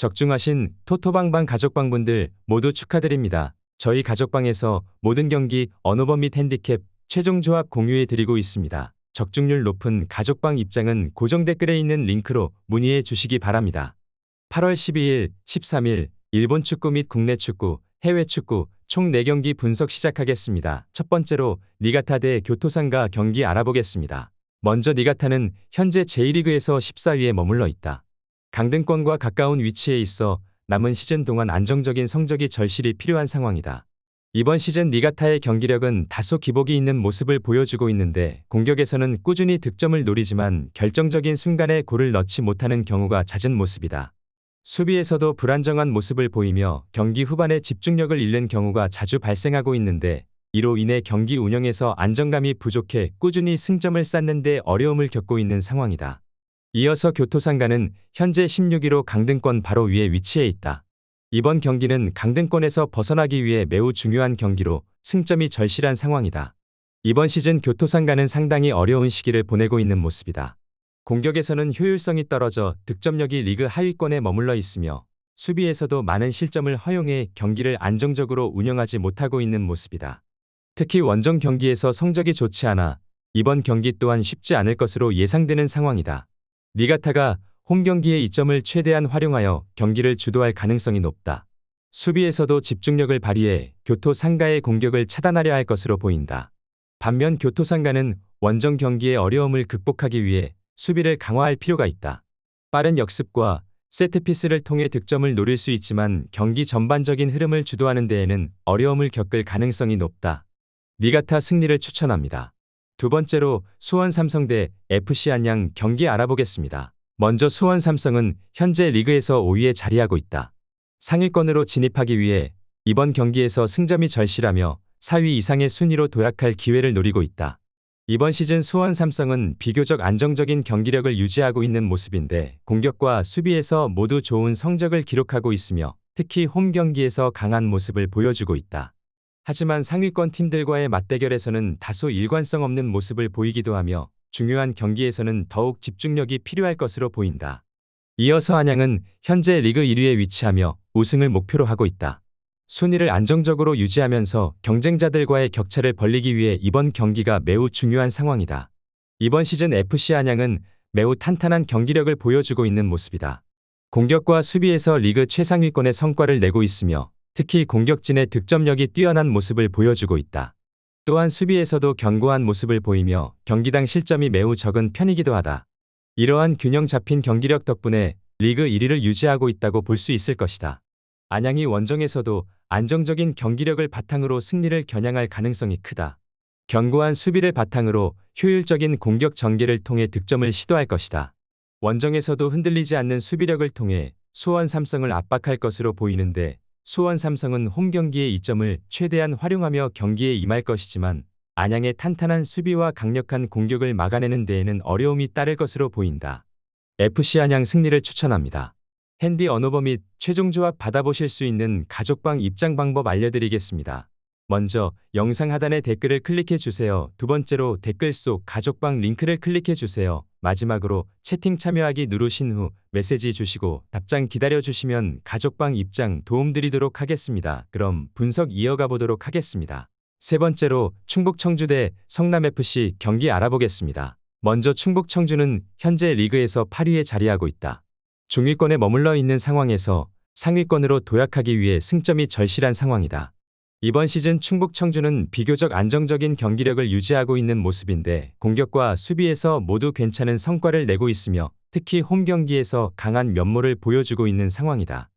적중하신 토토방방 가족방분들 모두 축하드립니다. 저희 가족방에서 모든 경기 언어범 및 핸디캡 최종 조합 공유해 드리고 있습니다. 적중률 높은 가족방 입장은 고정 댓글에 있는 링크로 문의해 주시기 바랍니다. 8월 12일, 13일 일본 축구 및 국내 축구, 해외 축구 총 4경기 분석 시작하겠습니다. 첫 번째로 니가타 대 교토상가 경기 알아보겠습니다. 먼저 니가타는 현재 J리그에서 14위에 머물러 있다. 강등권과 가까운 위치에 있어 남은 시즌 동안 안정적인 성적이 절실히 필요한 상황이다. 이번 시즌 니가타의 경기력은 다소 기복이 있는 모습을 보여주고 있는데 공격에서는 꾸준히 득점을 노리지만 결정적인 순간에 골을 넣지 못하는 경우가 잦은 모습이다. 수비에서도 불안정한 모습을 보이며 경기 후반에 집중력을 잃는 경우가 자주 발생하고 있는데 이로 인해 경기 운영에서 안정감이 부족해 꾸준히 승점을 쌓는 데 어려움을 겪고 있는 상황이다. 이어서 교토상가는 현재 16위로 강등권 바로 위에 위치해 있다. 이번 경기는 강등권에서 벗어나기 위해 매우 중요한 경기로 승점이 절실한 상황이다. 이번 시즌 교토상가는 상당히 어려운 시기를 보내고 있는 모습이다. 공격에서는 효율성이 떨어져 득점력이 리그 하위권에 머물러 있으며 수비에서도 많은 실점을 허용해 경기를 안정적으로 운영하지 못하고 있는 모습이다. 특히 원정 경기에서 성적이 좋지 않아 이번 경기 또한 쉽지 않을 것으로 예상되는 상황이다. 니가타가 홈 경기의 이점을 최대한 활용하여 경기를 주도할 가능성이 높다. 수비에서도 집중력을 발휘해 교토상가의 공격을 차단하려 할 것으로 보인다. 반면 교토상가는 원정 경기의 어려움을 극복하기 위해 수비를 강화할 필요가 있다. 빠른 역습과 세트피스를 통해 득점을 노릴 수 있지만 경기 전반적인 흐름을 주도하는 데에는 어려움을 겪을 가능성이 높다. 니가타 승리를 추천합니다. 두 번째로 수원 삼성 대 FC 안양 경기 알아보겠습니다. 먼저 수원 삼성은 현재 리그에서 5위에 자리하고 있다. 상위권으로 진입하기 위해 이번 경기에서 승점이 절실하며 4위 이상의 순위로 도약할 기회를 노리고 있다. 이번 시즌 수원 삼성은 비교적 안정적인 경기력을 유지하고 있는 모습인데 공격과 수비에서 모두 좋은 성적을 기록하고 있으며 특히 홈 경기에서 강한 모습을 보여주고 있다. 하지만 상위권 팀들과의 맞대결에서는 다소 일관성 없는 모습을 보이기도 하며 중요한 경기에서는 더욱 집중력이 필요할 것으로 보인다. 이어서 안양은 현재 리그 1위에 위치하며 우승을 목표로 하고 있다. 순위를 안정적으로 유지하면서 경쟁자들과의 격차를 벌리기 위해 이번 경기가 매우 중요한 상황이다. 이번 시즌 FC 안양은 매우 탄탄한 경기력을 보여주고 있는 모습이다. 공격과 수비에서 리그 최상위권의 성과를 내고 있으며 특히 공격진의 득점력이 뛰어난 모습을 보여주고 있다. 또한 수비에서도 견고한 모습을 보이며 경기당 실점이 매우 적은 편이기도 하다. 이러한 균형 잡힌 경기력 덕분에 리그 1위를 유지하고 있다고 볼 수 있을 것이다. 안양이 원정에서도 안정적인 경기력을 바탕으로 승리를 겨냥할 가능성이 크다. 견고한 수비를 바탕으로 효율적인 공격 전개를 통해 득점을 시도할 것이다. 원정에서도 흔들리지 않는 수비력을 통해 수원 삼성을 압박할 것으로 보이는데 수원 삼성은 홈 경기의 이점을 최대한 활용하며 경기에 임할 것이지만 안양의 탄탄한 수비와 강력한 공격을 막아내는 데에는 어려움이 따를 것으로 보인다. FC 안양 승리를 추천합니다. 핸디 언어버 및 최종 조합 받아보실 수 있는 가족방 입장 방법 알려드리겠습니다. 먼저 영상 하단의 댓글을 클릭해 주세요. 두 번째로 댓글 속 가족방 링크를 클릭해 주세요. 마지막으로 채팅 참여하기 누르신 후 메시지 주시고 답장 기다려 주시면 가족방 입장 도움드리도록 하겠습니다. 그럼 분석 이어가 보도록 하겠습니다. 세 번째로 충북 청주 대 성남FC 경기 알아보겠습니다. 먼저 충북 청주는 현재 리그에서 8위에 자리하고 있다. 중위권에 머물러 있는 상황에서 상위권으로 도약하기 위해 승점이 절실한 상황이다. 이번 시즌 충북 청주는 비교적 안정적인 경기력을 유지하고 있는 모습인데 공격과 수비에서 모두 괜찮은 성과를 내고 있으며 특히 홈 경기에서 강한 면모를 보여주고 있는 상황이다.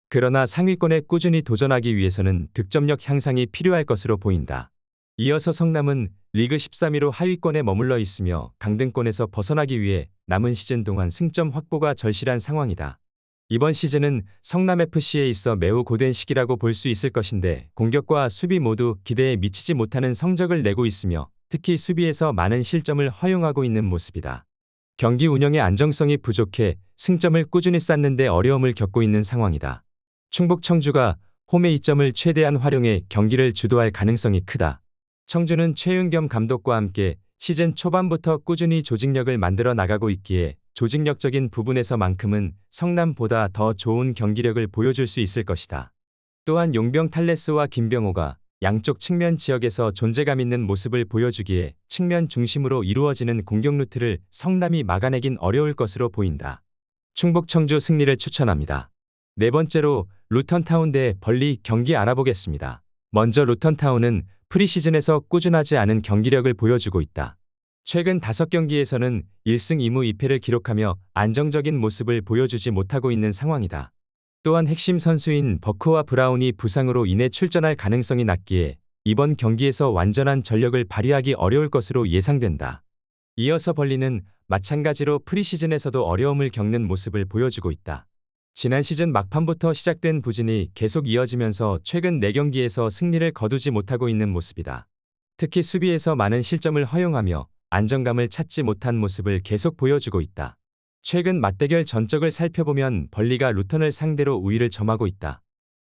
그러나 상위권에 꾸준히 도전하기 위해서는 득점력 향상이 필요할 것으로 보인다. 이어서 성남은 리그 13위로 하위권에 머물러 있으며 강등권에서 벗어나기 위해 남은 시즌 동안 승점 확보가 절실한 상황이다. 이번 시즌은 성남FC에 있어 매우 고된 시기라고 볼 수 있을 것인데 공격과 수비 모두 기대에 미치지 못하는 성적을 내고 있으며 특히 수비에서 많은 실점을 허용하고 있는 모습이다. 경기 운영의 안정성이 부족해 승점을 꾸준히 쌓는 데 어려움을 겪고 있는 상황이다. 충북 청주가 홈의 이점을 최대한 활용해 경기를 주도할 가능성이 크다. 청주는 최윤겸 감독과 함께 시즌 초반부터 꾸준히 조직력을 만들어 나가고 있기에 조직력적인 부분에서만큼은 성남보다 더 좋은 경기력을 보여줄 수 있을 것이다. 또한 용병 탈레스와 김병호가 양쪽 측면 지역에서 존재감 있는 모습을 보여주기에 측면 중심으로 이루어지는 공격 루트를 성남이 막아내긴 어려울 것으로 보인다. 충북 청주 승리를 추천합니다. 네 번째로 루턴타운 대 벌리 경기 알아보겠습니다. 먼저 루턴타운은 프리시즌에서 꾸준하지 않은 경기력을 보여주고 있다. 최근 5경기에서는 1승 2무 2패를 기록하며 안정적인 모습을 보여주지 못하고 있는 상황이다. 또한 핵심 선수인 버크와 브라운이 부상으로 인해 출전할 가능성이 낮기에 이번 경기에서 완전한 전력을 발휘하기 어려울 것으로 예상된다. 이어서 벌리는 마찬가지로 프리시즌에서도 어려움을 겪는 모습을 보여주고 있다. 지난 시즌 막판부터 시작된 부진이 계속 이어지면서 최근 4경기에서 승리를 거두지 못하고 있는 모습이다. 특히 수비에서 많은 실점을 허용하며 안정감을 찾지 못한 모습을 계속 보여주고 있다. 최근 맞대결 전적을 살펴보면 벌리가 루턴을 상대로 우위를 점하고 있다.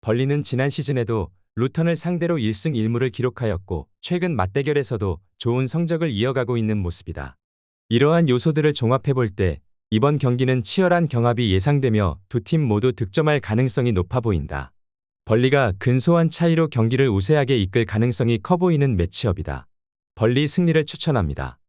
벌리는 지난 시즌에도 루턴을 상대로 1승 1무를 기록하였고 최근 맞대결에서도 좋은 성적을 이어가고 있는 모습이다. 이러한 요소들을 종합해볼 때 이번 경기는 치열한 경합이 예상되며 두 팀 모두 득점할 가능성이 높아 보인다. 벌리가 근소한 차이로 경기를 우세하게 이끌 가능성이 커 보이는 매치업이다. 벌리 승리를 추천합니다.